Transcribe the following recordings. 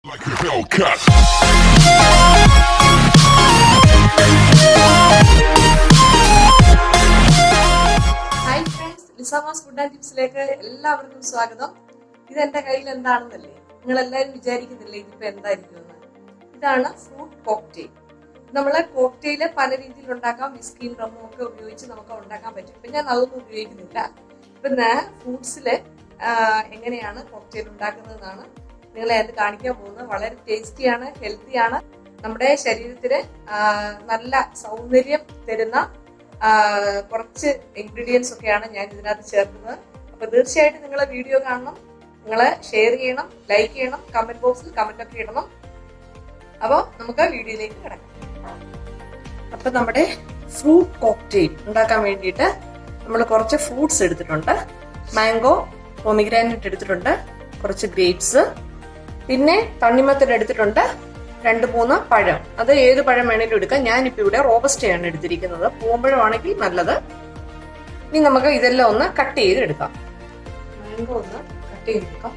Like a Hellcat. Hi friends, Lizamma's food and tipsലേക്ക് എല്ലാവർക്കും സ്വാഗതം. ഇത് എന്റെ കയ്യിൽ എന്താണെന്നല്ലേ നിങ്ങൾ എല്ലാവരും വിചാരിക്കുന്നില്ലേ ഇതിപ്പോ എന്തായിരിക്കുമെന്ന്. ഇതാണ് ഫ്രൂട്ട് കോക്ടെയിൽ. നമ്മളെ കോക്ടെയിൽ പല രീതിയിൽ ഉണ്ടാക്കാം. വിസ്കിയും റമ്മും ഒക്കെ ഉപയോഗിച്ച് നമുക്ക് ഉണ്ടാക്കാൻ പറ്റും. ഇപ്പൊ ഞാൻ അതൊന്നും ഉപയോഗിക്കുന്നില്ല. ഇപ്പൊ ഞാൻ ഫ്രൂട്ട്സില് എങ്ങനെയാണ് കോക്ടെയിൽ ഉണ്ടാക്കുന്നതെന്നാണ് നിങ്ങളെ അത് കാണിക്കാൻ പോകുന്നത്. വളരെ ടേസ്റ്റിയാണ്, ഹെൽത്തിയാണ്, നമ്മുടെ ശരീരത്തിന് നല്ല സൗന്ദര്യം തരുന്ന കുറച്ച് ഇൻഗ്രീഡിയൻസ് ഒക്കെയാണ് ഞാൻ ഇതിനകത്ത് ചേർക്കുന്നത്. അപ്പൊ തീർച്ചയായിട്ടും നിങ്ങൾ വീഡിയോ കാണണം, നിങ്ങൾ ഷെയർ ചെയ്യണം, ലൈക്ക് ചെയ്യണം, കമന്റ് ബോക്സിൽ കമന്റ് ഒക്കെ ഇടണം. അപ്പോൾ നമുക്ക് വീഡിയോയിലേക്ക് കിടക്കാം. അപ്പൊ നമ്മുടെ ഫ്രൂട്ട് കോക്ടെയിൽ ഉണ്ടാക്കാൻ വേണ്ടിയിട്ട് നമ്മൾ കുറച്ച് ഫ്രൂട്ട്സ് എടുത്തിട്ടുണ്ട്. മാംഗോ, പോമിഗ്രാനേറ്റ് എടുത്തിട്ടുണ്ട്, കുറച്ച് ഗ്രേപ്സ്, പിന്നെ തണ്ണിമത്തൻ എടുത്തിട്ടുണ്ട്, 2-3 പഴം. അത് ഏത് പഴം വേണേലും എടുക്കാം. ഞാനിപ്പോൾ ഇവിടെ റോബസ്റ്റയാണ് എടുത്തിരിക്കുന്നത്. പൂമ്പഴമാണെങ്കിൽ നല്ലത്. ഇനി നമുക്ക് ഇതെല്ലാം ഒന്ന് കട്ട് ചെയ്തെടുക്കാം. മാംഗോ ഒന്ന് കട്ട് ചെയ്തെടുക്കാം.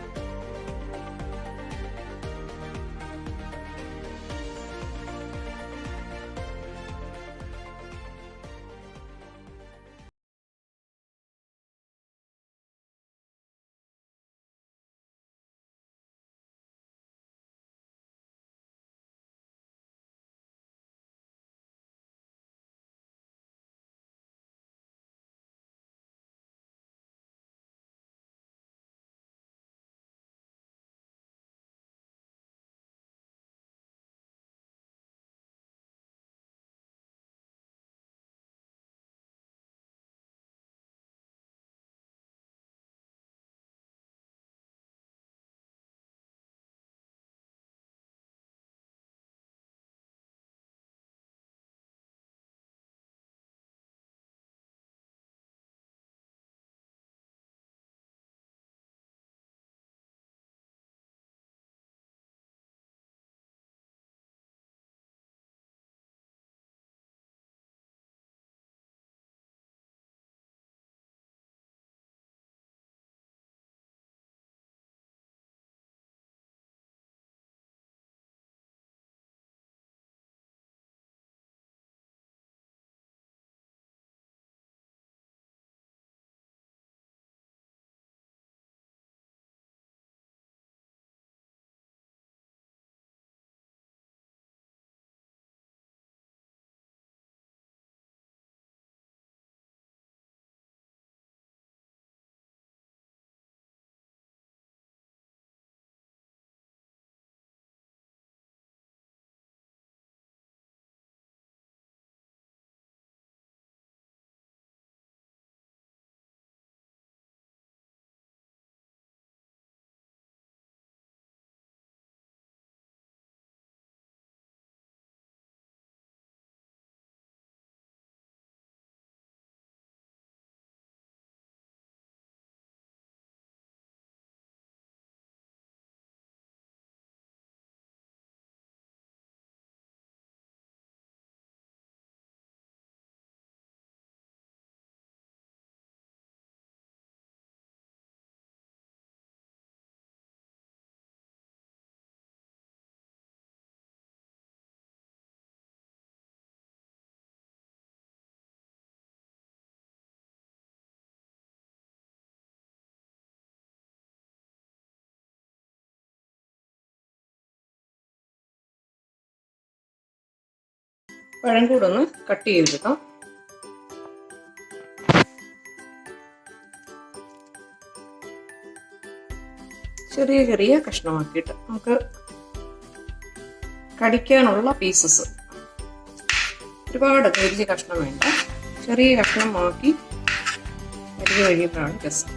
പഴം കൂടെ ഒന്ന് കട്ട് ചെയ്തെടുക്കാം. ചെറിയ ചെറിയ കഷ്ണമാക്കിയിട്ട് നമുക്ക് കടിക്കാനുള്ള പീസസ്. ഒരുപാട് വലിയ കഷ്ണം വേണ്ട, ചെറിയ കഷ്ണമാക്കി അരിഞ്ഞ് കഴിയുമ്പോഴാണ് രസം.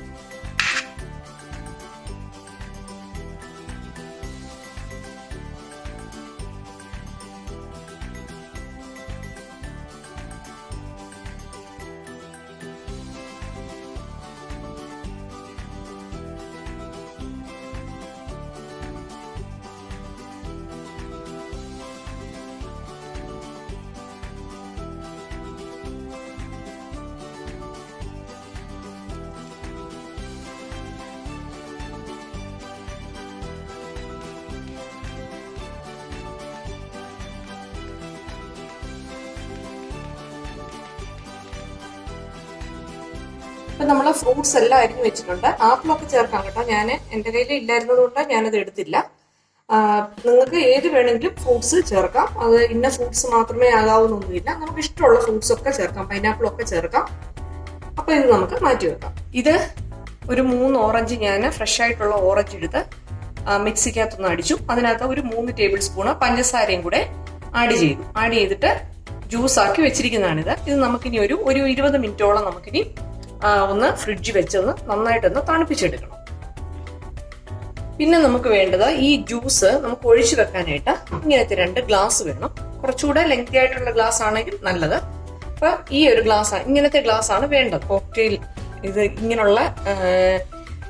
ഇപ്പം നമ്മൾ ഫ്രൂട്ട്സ് എല്ലാം അരിഞ്ഞു വെച്ചിട്ടുണ്ട്. ആപ്പിളൊക്കെ ചേർക്കാം കേട്ടോ. ഞാൻ എൻ്റെ കയ്യിൽ ഇല്ലായിരുന്നത് കൊണ്ട് ഞാനത് എടുത്തില്ല. നിങ്ങൾക്ക് ഏത് വേണമെങ്കിലും ഫ്രൂട്ട്സ് ചേർക്കാം. അത് ഇന്ന ഫ്രൂട്ട്സ് മാത്രമേ ആകാവുന്നൊന്നുമില്ല. നമുക്ക് ഇഷ്ടമുള്ള ഫ്രൂട്ട്സ് ഒക്കെ ചേർക്കാം. പൈനാപ്പിളൊക്കെ ചേർക്കാം. അപ്പോൾ ഇത് നമുക്ക് മാറ്റി വെക്കാം. ഇത് ഒരു 3 ഓറഞ്ച് ഞാൻ ഫ്രഷ് ആയിട്ടുള്ള ഓറഞ്ച് എടുത്ത് മിക്സിക്കകത്തൊന്ന് അടിച്ചു. അതിനകത്ത് ഒരു 3 ടേബിൾ സ്പൂണ് പഞ്ചസാരയും കൂടെ ആഡ് ചെയ്തിട്ട് ജ്യൂസ് ആക്കി വെച്ചിരിക്കുന്നതാണിത്. ഇത് നമുക്കിനി ഒരു 20 മിനിറ്റോളം നമുക്കിനി ഒന്ന് ഫ്രിഡ്ജ് വെച്ചൊന്ന് നന്നായിട്ടൊന്ന് തണുപ്പിച്ചെടുക്കണം. പിന്നെ നമുക്ക് വേണ്ടത് ഈ ജ്യൂസ് നമുക്ക് ഒഴിച്ചു വെക്കാനായിട്ട് ഇങ്ങനത്തെ 2 ഗ്ലാസ് വേണം. കുറച്ചുകൂടെ ലെങ്തി ആയിട്ടുള്ള ഗ്ലാസ് ആണെങ്കിൽ നല്ലത്. അപ്പൊ ഈ ഒരു ഗ്ലാസ്, ഇങ്ങനത്തെ ഗ്ലാസ് ആണ് വേണ്ടത്. കോക്ടെയിൽ ഇത് ഇങ്ങനെയുള്ള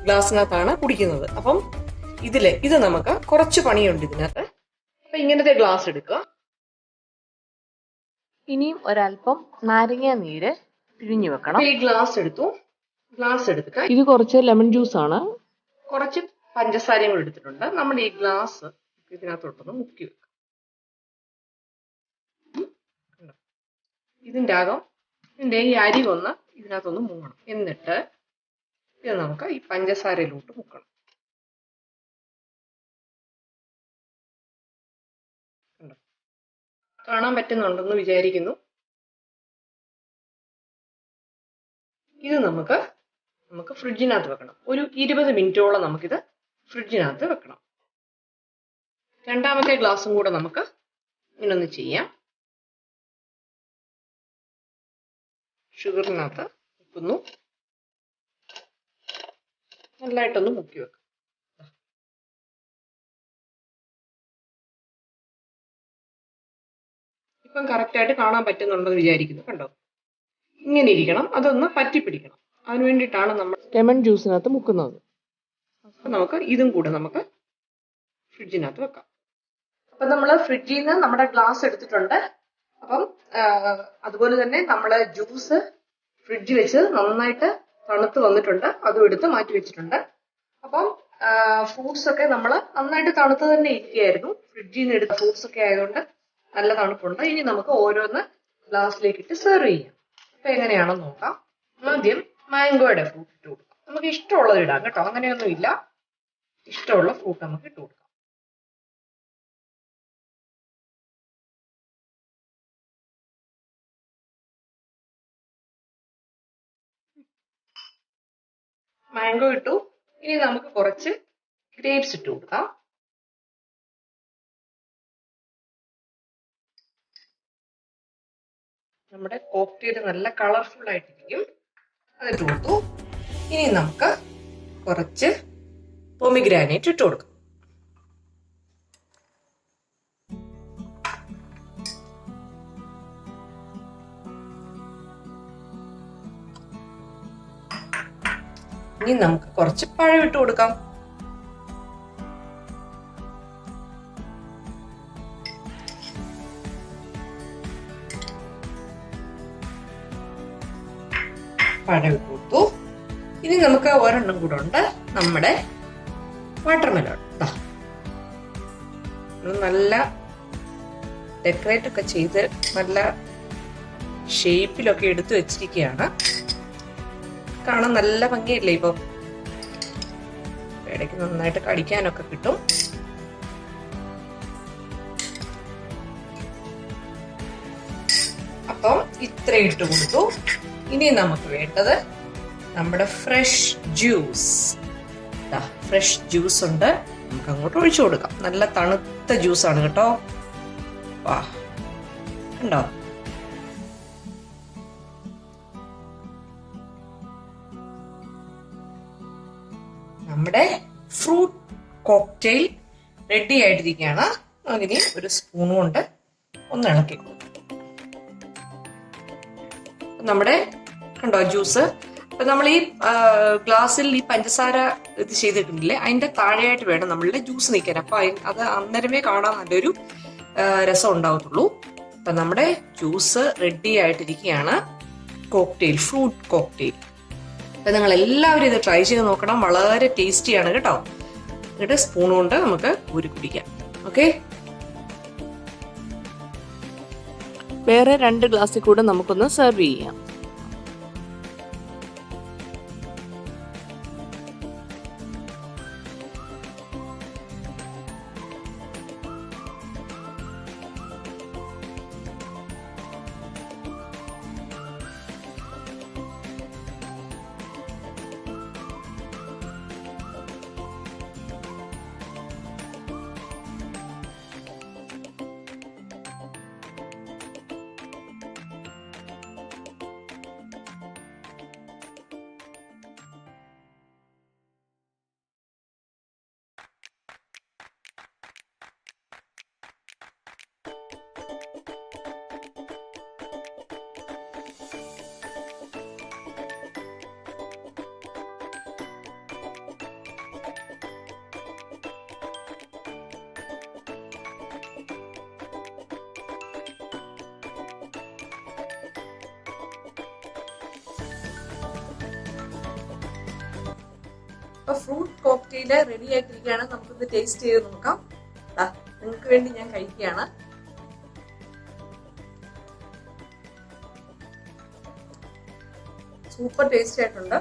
ഗ്ലാസ്സിനകത്താണ് കുടിക്കുന്നത്. അപ്പം ഇത് നമുക്ക് കുറച്ച് പണിയുണ്ട് ഇതിനകത്ത്. അപ്പൊ ഇങ്ങനത്തെ ഗ്ലാസ് എടുക്കുക. ഇനിയും ഒരല്പം നാരങ്ങ നീര് പിഴിഞ്ഞു വെക്കണം. ഈ ഗ്ലാസ് എടുത്തിട്ട് ഇത് കുറച്ച് ലെമൺ ജ്യൂസ് ആണ്. കുറച്ച് പഞ്ചസാരയും കൂടെ എടുത്തിട്ടുണ്ട്. നമ്മൾ ഈ ഗ്ലാസ് ഇതിനകത്തോട്ടൊന്ന് മുക്കി വെക്കാം. ഇതിന്റെ ഈ അരി ഒന്ന് ഇതിനകത്തൊന്ന് മുങ്ങണം. എന്നിട്ട് ഇത് നമുക്ക് ഈ പഞ്ചസാരയിലോട്ട് മുക്കണം. കാണാൻ പറ്റുന്നുണ്ടെന്ന് വിചാരിക്കുന്നു. ഇത് നമുക്ക് ഫ്രിഡ്ജിനകത്ത് വെക്കണം. ഒരു 20 മിനിറ്റോളം നമുക്കിത് ഫ്രിഡ്ജിനകത്ത് വെക്കണം. രണ്ടാമത്തെ ഗ്ലാസും കൂടെ നമുക്ക് ഇങ്ങനൊന്ന് ചെയ്യാം. ഷുഗറിനകത്ത് വെക്കുന്നു. നല്ലതായിട്ടൊന്ന് മുക്കി വെക്കാം. ഇപ്പം കറക്റ്റായിട്ട് കാണാൻ പറ്റുന്നുണ്ടെന്ന് വിചാരിക്കുന്നു. കണ്ടോ, ഇങ്ങനെ ഇരിക്കണം. അതൊന്ന് പറ്റിപ്പിടിക്കണം. അതിന് വേണ്ടിയിട്ടാണ് നമ്മൾ ലെമൺ ജ്യൂസിനകത്ത് മുക്കുന്നത്. അപ്പം നമുക്ക് ഇതും കൂടെ നമുക്ക് ഫ്രിഡ്ജിനകത്ത് വെക്കാം. അപ്പം നമ്മൾ ഫ്രിഡ്ജിൽ നിന്ന് നമ്മുടെ ഗ്ലാസ് എടുത്തിട്ടുണ്ട്. അപ്പം അതുപോലെ തന്നെ നമ്മൾ ജ്യൂസ് ഫ്രിഡ്ജിൽ വെച്ച് നന്നായിട്ട് തണുത്ത് വന്നിട്ടുണ്ട്. അതും എടുത്ത് മാറ്റി വെച്ചിട്ടുണ്ട്. അപ്പം ഫ്രൂട്ട്സ് ഒക്കെ നമ്മൾ നന്നായിട്ട് തണുത്ത് തന്നെ ഇരിക്കുകയായിരുന്നു. ഫ്രിഡ്ജിൽ നിന്ന് എടുത്ത ഫ്രൂട്ട്സ് ഒക്കെ ആയതുകൊണ്ട് നല്ല തണുപ്പുണ്ട്. ഇനി നമുക്ക് ഓരോന്ന് ഗ്ലാസ്സിലേക്ക് ഇട്ട് സെർവ് ചെയ്യാം. അപ്പൊ എങ്ങനെയാണെന്ന് നോക്കാം. ആദ്യം മാംഗോയുടെ ഫ്രൂട്ട് ഇട്ട് കൊടുക്കാം. നമുക്ക് ഇഷ്ടമുള്ളത് ഇടാം കേട്ടോ, അങ്ങനെയൊന്നും ഇല്ല. ഇഷ്ടമുള്ള ഫ്രൂട്ട് നമുക്ക് ഇട്ട് കൊടുക്കാം. മാംഗോ ഇട്ടു. ഇനി നമുക്ക് കുറച്ച് ഗ്രേപ്സ് ഇട്ട് കൊടുക്കാം. നമ്മുടെ കോക്ടെയിൽ നല്ല കളർഫുൾ ആയിട്ടിരിക്കും. അതിട്ട് കൊടുത്തു. ഇനി നമുക്ക് കുറച്ച് പൊമിഗ്രാനേറ്റ് ഇട്ട് കൊടുക്കാം. ഇനി നമുക്ക് കുറച്ച് പഴം ഇട്ട് കൊടുക്കാം. പഴം ഇട്ട് കൊടുത്തു. ഇനി നമുക്ക് ഒരെണ്ണം കൂടെ ഉണ്ട്, നമ്മുടെ വാട്ടർമെലോൺ. നല്ല ഡെക്കറേറ്റ് ഒക്കെ ചെയ്ത് നല്ല ഷേപ്പിലൊക്കെ എടുത്തു വെച്ചിരിക്കുകയാണ്. കാണാൻ നല്ല ഭംഗിയില്ലേ? ഇപ്പൊ ഇടയ്ക്ക് നന്നായിട്ട് കടിക്കാനൊക്കെ കിട്ടും. അപ്പം ഇത്രയും ഇട്ട് കൊടുത്തു. ഇനി നമുക്ക് വേണ്ടത് നമ്മുടെ ഫ്രഷ് ജ്യൂസ്. ഫ്രഷ് ജ്യൂസ് ഉണ്ട്, നമുക്ക് അങ്ങോട്ട് ഒഴിച്ചു കൊടുക്കാം. നല്ല തണുത്ത ജ്യൂസാണ് കേട്ടോ. വാ, കണ്ടോ? നമ്മുടെ ഫ്രൂട്ട് കോക്ടെയിൽ റെഡി ആയിട്ടിരിക്കുകയാണ്. അതിന് ഒരു സ്പൂൺ കൊണ്ട് ഒന്ന് ഇളക്കി കൊടുക്കും. നമ്മുടെ കണ്ടോ ജ്യൂസ്. അപ്പൊ നമ്മൾ ഈ ഗ്ലാസ്സിൽ ഈ പഞ്ചസാര ഇത് ചെയ്തിട്ടുണ്ടല്ലേ, അതിന്റെ താഴെയായിട്ട് വേണം നമ്മളുടെ ജ്യൂസ് നിൽക്കാൻ. അപ്പൊ അത് അന്നേരമേ കാണാൻ നല്ലൊരു രസം ഉണ്ടാവത്തുള്ളൂ. അപ്പൊ നമ്മുടെ ജ്യൂസ് റെഡി ആയിട്ടിരിക്കുകയാണ്. Cocktail, fruit cocktail. അപ്പൊ നിങ്ങൾ എല്ലാവരും ഇത് ട്രൈ ചെയ്ത് നോക്കണം. വളരെ ടേസ്റ്റിയാണ് കേട്ടോ. എന്നിട്ട് സ്പൂൺ കൊണ്ട് നമുക്ക് ഊരി കുടിക്കാം. ഓക്കെ, വേറെ 2 ഗ്ലാസ്സിൽ കൂടെ നമുക്കൊന്ന് സെർവ് ചെയ്യാം. അപ്പൊ ഫ്രൂട്ട് കോക്ടെയിൽ റെഡി ആയിട്ടിരിക്കുകയാണ്. നമുക്കൊന്ന് ടേസ്റ്റ് ചെയ്ത് നോക്കാം. നിങ്ങൾക്ക് വേണ്ടി ഞാൻ കഴിക്കുകയാണ്. സൂപ്പർ ടേസ്റ്റ് ആയിട്ടുണ്ട്.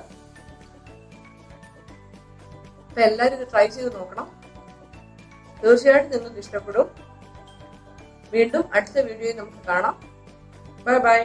അപ്പൊ എല്ലാവരും ഇത് ട്രൈ ചെയ്ത് നോക്കണം. തീർച്ചയായിട്ടും നിങ്ങൾക്ക് ഇഷ്ടപ്പെടും. വീണ്ടും അടുത്ത വീഡിയോയിൽ നമുക്ക് കാണാം. Bye bye.